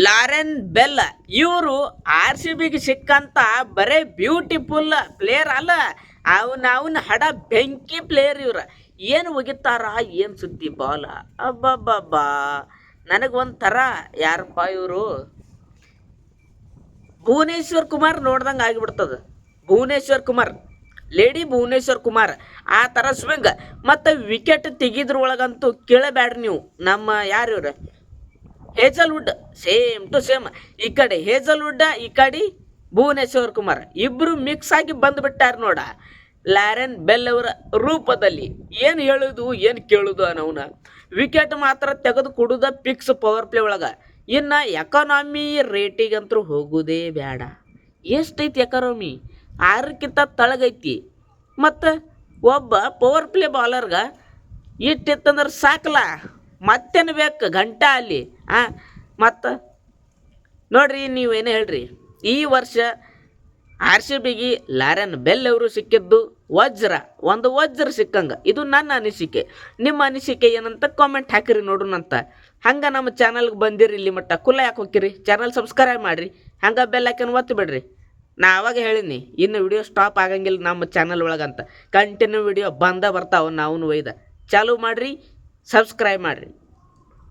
Lauren bell ಇವರು R C ಬಿಗೆ ಸಿಕ್ಕಂತ ಬರೇ ಬ್ಯೂಟಿಫುಲ್ ಪ್ಲೇಯರ್ ಅಲ್ಲ, ಅವನ ಹಡ ಬೆಂಕಿ ಪ್ಲೇಯರ್ ಇವ್ರ. ಏನು ಒಗಿತಾರ, ಏನು ಸುದ್ದಿ ಬಾಲ, ಅಬ್ಬಬ್ಬಬ್ಬಾ ನನಗೊಂಥರ ಯಾರಪ್ಪ ಇವರು ಭುವನೇಶ್ವರ್ ಕುಮಾರ್ ನೋಡ್ದಂಗೆ ಆಗಿಬಿಡ್ತದ. ಭುವನೇಶ್ವರ್ ಕುಮಾರ್, ಲೇಡಿ ಭುವನೇಶ್ವರ್ ಕುಮಾರ್ ಆ ಥರ ಸ್ವಿಂಗ್. ಮತ್ತು ವಿಕೆಟ್ ತೆಗಿದ್ರೊಳಗಂತೂ ಕೇಳಬೇಡ್ರಿ ನೀವು. ನಮ್ಮ ಯಾರು ಇವ್ರು ಹೇಜಲ್ವುಡ್, ಸೇಮ್ ಟು ಸೇಮ್. ಈ ಕಡೆ ಹೇಜಲ್ವುಡ್, ಈ ಕಡೆ ಭುವನೇಶ್ವರ್ ಕುಮಾರ್ ಇಬ್ಬರು ಮಿಕ್ಸ್ ಆಗಿ ಬಂದುಬಿಟ್ಟಾರ ನೋಡ ಲಾರೆನ್ ಬೆಲ್ ಅವರ ರೂಪದಲ್ಲಿ. ಏನು ಹೇಳೋದು ಏನು ಕೇಳೋದು ಅನ್ನೋನ. ವಿಕೆಟ್ ಮಾತ್ರ ತೆಗೆದು ಕೊಡೋದ ಪಿಕ್ಸ್ ಪವರ್ ಪ್ಲೇ ಒಳಗೆ. ಇನ್ನು ಎಕಾನಮಿ ರೇಟಿಗಂತೂ ಹೋಗೋದೇ ಬೇಡ. ಎಷ್ಟೈತಿ ಎಕಾನಮಿ? 6ಕ್ಕಿಂತ ತಳಗೈತಿ. ಮತ್ತು ಒಬ್ಬ ಪವರ್ ಪ್ಲೇ ಬಾಲರ್ಗೆ ಇಟ್ಟಿತ್ತಂದ್ರೆ ಸಾಕಲ್ಲ, ಮತ್ತೇನು ಬೇಕು ಗಂಟೆ ಅಲ್ಲಿ. ಮತ್ತು ನೋಡ್ರಿ, ನೀವೇನೇ ಹೇಳ್ರಿ, ಈ ವರ್ಷ ಆರ್ ಸಿ ಬಿಗೆ ಲಾರೆನ್ ಬೆಲ್ ಅವರು ಸಿಕ್ಕಿದ್ದು ಒಂದು ವಜ್ರ ಸಿಕ್ಕಂಗೆ. ಇದು ನನ್ನ ಅನಿಸಿಕೆ. ನಿಮ್ಮ ಅನಿಸಿಕೆ ಏನಂತ ಕಾಮೆಂಟ್ ಹಾಕಿರಿ ನೋಡೋಣಂತ. ಹಂಗೆ ನಮ್ಮ ಚಾನಲ್ಗೆ ಬಂದಿರಿ ಇಲ್ಲಿ ಮಟ್ಟ ಕುಲ್ಲ ಯಾಕೆ ಹೋಗಿರಿ? ಚಾನಲ್ ಸಬ್ಸ್ಕ್ರೈಬ್ ಮಾಡಿರಿ, ಹಂಗೆ ಬೆಲ್ ಐಕನ್ ಒತ್ತಿ ಬಿಡ್ರಿ. ನಾ ಅವಾಗ ಹೇಳಿನಿ ಇನ್ನು ವಿಡಿಯೋ ಸ್ಟಾಪ್ ಆಗಂಗಿಲ್ಲ ನಮ್ಮ ಚಾನಲ್ ಒಳಗಂತ. ಕಂಟಿನ್ಯೂ ವಿಡಿಯೋ ಬರ್ತಾವೆ. ನಾವು ಒಯ್ದ ಚಾಲೂ ಮಾಡಿರಿ, ಸಬ್ಸ್ಕ್ರೈಬ್ ಮಾಡಿರಿ.